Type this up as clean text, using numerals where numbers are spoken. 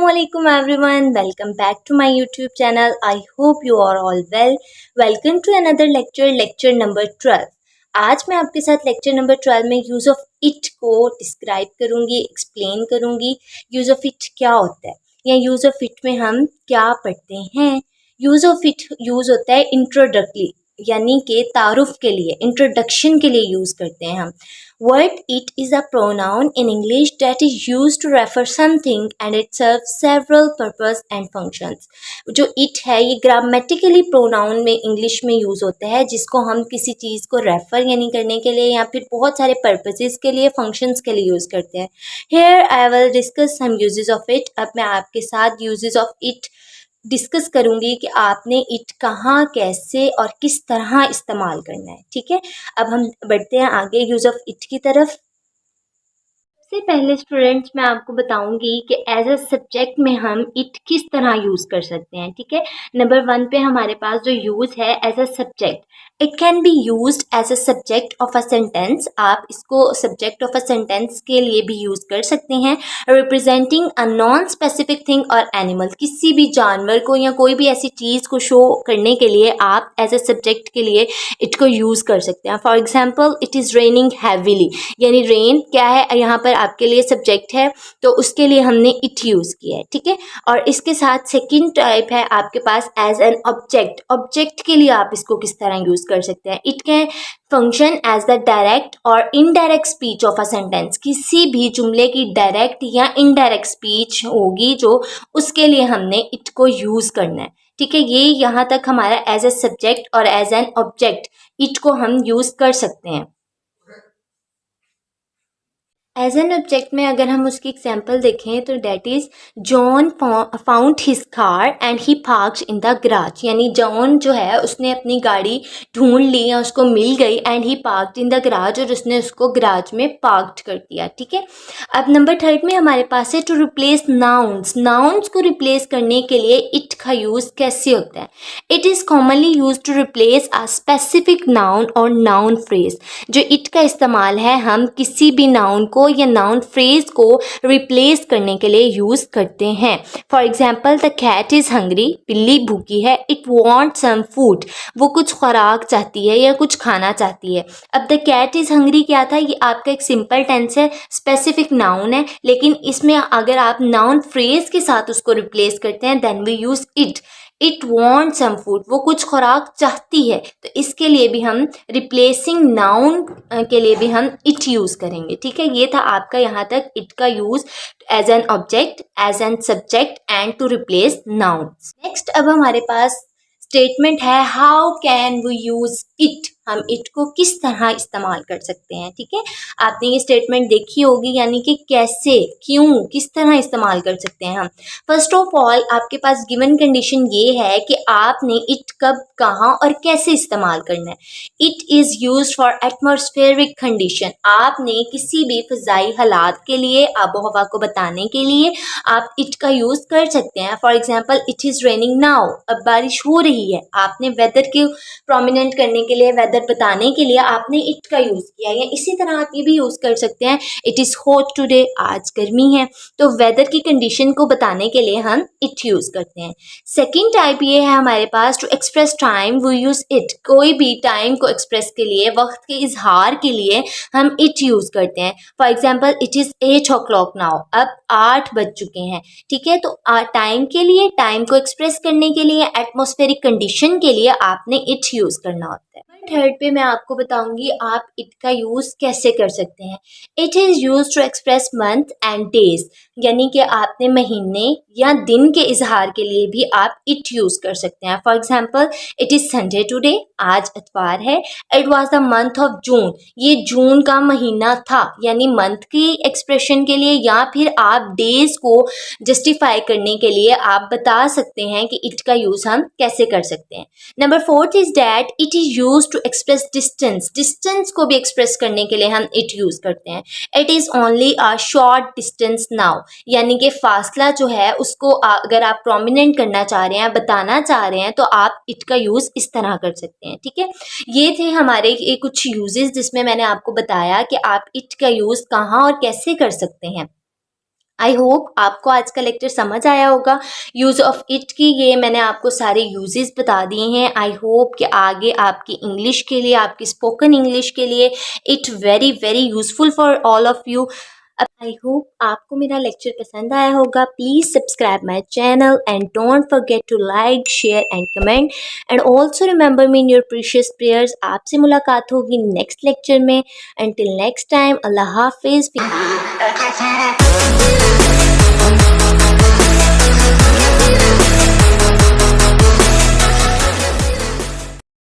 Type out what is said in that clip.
Assalamualaikum everyone, welcome back to my YouTube channel. I hope you are all well. Welcome to another lecture number 12. आज मैं आपके साथ lecture number 12 में use of it को describe करूँगी, explain करूँगी। Use of it क्या होता है या यूज़ ऑफ इट में हम क्या पढ़ते हैं। यूज़ ऑफ इट यूज़ होता है इंट्रोडक्टली, यानी कि तारुफ के लिए, इंट्रोडक्शन के लिए यूज़ करते हैं हम। Word it is a pronoun in English that is used to refer something and it serves several purpose and functions. जो it है ये ग्रामेटिकली प्रोनाउन में इंग्लिश में यूज़ होता है, जिसको हम किसी चीज़ को रेफ़र यानी करने के लिए या फिर बहुत सारे पर्पसेस के लिए, फंक्शंस के लिए यूज़ करते हैं। Here I will discuss some uses of it. अब मैं आपके साथ uses of it डिस्कस करूँगी कि आपने इट कहाँ, कैसे और किस तरह इस्तेमाल करना है। ठीक है, अब हम बढ़ते हैं आगे यूज़ ऑफ इट की तरफ। सबसे पहले स्टूडेंट्स मैं आपको बताऊंगी कि एज अ सब्जेक्ट में हम इट किस तरह यूज़ कर सकते हैं। ठीक है, नंबर 1 पे हमारे पास जो यूज़ है as a subject, it can be used as a subject of a sentence. आप इसको सब्जेक्ट ऑफ अ सेंटेंस के लिए भी यूज़ कर सकते हैं। Representing a non specific thing और एनिमल, किसी भी जानवर को या कोई भी ऐसी चीज़ को शो करने के लिए आप एज अ सब्जेक्ट के लिए इट को यूज़ कर सकते हैं। For example, it is raining heavily, यानी रेन क्या है यहाँ पर आपके लिए सब्जेक्ट है, तो उसके लिए हमने इट यूज़ किया है। ठीक है, और इसके साथ सेकंड टाइप है आपके पास एज एन ऑब्जेक्ट। ऑब्जेक्ट के लिए आप इसको किस तरह यूज़ कर सकते हैं। It can function as the direct और indirect speech of a sentence. किसी भी जुमले की डायरेक्ट या इनडायरेक्ट स्पीच होगी जो, उसके लिए हमने इट को यूज़ करना है। ठीक है, ये यहाँ तक हमारा एज ए सब्जेक्ट और एज एन ऑब्जेक्ट इट को हम यूज़ कर सकते हैं। एज एन ऑब्जेक्ट में अगर हम उसकी एग्जाम्पल देखें तो that is John found his car and he parked in the garage, यानी जॉन जो है उसने अपनी गाड़ी ढूंढ ली या उसको मिल गई and he parked in the garage, और उसने उसको गराज में पार्क्ड कर दिया। ठीक है, अब नंबर 3 में हमारे पास है टू रिप्लेस नाउन्स। नाउन्स को रिप्लेस करने के लिए इट का यूज़ कैसे होता है। It is commonly use to replace a specific noun और नाउन फ्रेज। जो इट का इस्तेमाल है हम किसी भी नाउन को या नाउन फ्रेज को रिप्लेस करने के लिए यूज़ करते हैं। For example, the cat is hungry, बिल्ली भूखी है। इट वॉन्ट सम फूड, वो कुछ खुराक चाहती है या कुछ खाना चाहती है। अब द कैट इज़ हंग्री क्या था, ये आपका एक सिंपल टेंस है, स्पेसिफिक नाउन है, लेकिन इसमें अगर आप नाउन फ्रेज के साथ उसको रिप्लेस करते हैं then we use it. It want some food, वो कुछ खुराक चाहती है, तो इसके लिए भी हम रिप्लेसिंग नाउन के लिए भी हम इट यूज़ करेंगे। ठीक है, ये था आपका यहाँ तक इट का use as an object, as an subject and to replace nouns. Next अब हमारे पास स्टेटमेंट है how can we use it, हम इट को किस तरह इस्तेमाल कर सकते हैं। ठीक है, आपने ये स्टेटमेंट देखी होगी, यानी कि कैसे, क्यों, किस तरह इस्तेमाल कर सकते हैं हम। फर्स्ट ऑफ ऑल आपके पास गिवन कंडीशन ये है कि आपने इट कब, कहाँ और कैसे इस्तेमाल करना है। It is used for atmospheric condition, आपने किसी भी फ़िज़ाई हालात के लिए, आबो हवा को बताने के लिए आप इट का यूज़ कर सकते हैं। For example, it is raining now, अब बारिश हो रही है, आपने वेदर के प्रोमिनेंट करने के लिए, वेदर बताने के लिए आपने इट का यूज़ किया। या इसी तरह आप ये भी यूज़ कर सकते हैं, इट इज़ हॉट टुडे, आज गर्मी है, तो वेदर की कंडीशन को बताने के लिए हम इट यूज़ करते हैं। सेकेंड टाइप ये है हमारे पास to express time we use it, कोई भी टाइम को एक्सप्रेस के लिए, वक्त के इजहार के लिए हम इट यूज़ करते हैं। For example, it is 8 o'clock now, अब 8 बज चुके हैं। ठीक है, तो टाइम के लिए, टाइम को एक्सप्रेस करने के लिए, एटमॉस्फेरिक कंडीशन के लिए आपने इट यूज़ करना होता है। थर्ड पे मैं आपको बताऊंगी आप इट का यूज़ कैसे कर सकते हैं। It is use to express month and days, यानी कि आपने महीने या दिन के इजहार के लिए भी आप इट यूज़ कर सकते हैं। For example, it is Sunday today, आज इतवार है। It was the month of June, ये जून का महीना था, यानी मंथ की एक्सप्रेशन के लिए या फिर आप डेज को जस्टिफाई करने के लिए आप बता सकते हैं कि इट का यूज़ हम कैसे कर सकते हैं। Number 4 is that it is use to express distance, distance को भी एक्सप्रेस करने के लिए हम इट यूज़ करते हैं। It is only a short distance now, यानी कि फासला जो है उसको अगर आप प्रोमिनेंट करना चाह रहे हैं, बताना चाह रहे हैं, तो आप इट का यूज़ इस तरह कर सकते हैं। ठीक है, ये थे हमारे ये कुछ यूजेस जिसमें मैंने आपको बताया कि आप इट का यूज़ कहाँ और कैसे कर सकते हैं। आई होप आपको आज का लेक्चर समझ आया होगा। यूज़ ऑफ इट की ये मैंने आपको सारे यूजेस बता दिए हैं। आई होप कि आगे आपकी इंग्लिश के लिए, आपकी स्पोकन इंग्लिश के लिए it very very useful for all of you. I hope आपको मेरा लेक्चर पसंद आया होगा। Please subscribe my channel and don't forget to like, share and comment and also remember me in your precious prayers. आपसे मुलाकात होगी next lecture में। Until next time, Allah Hafiz.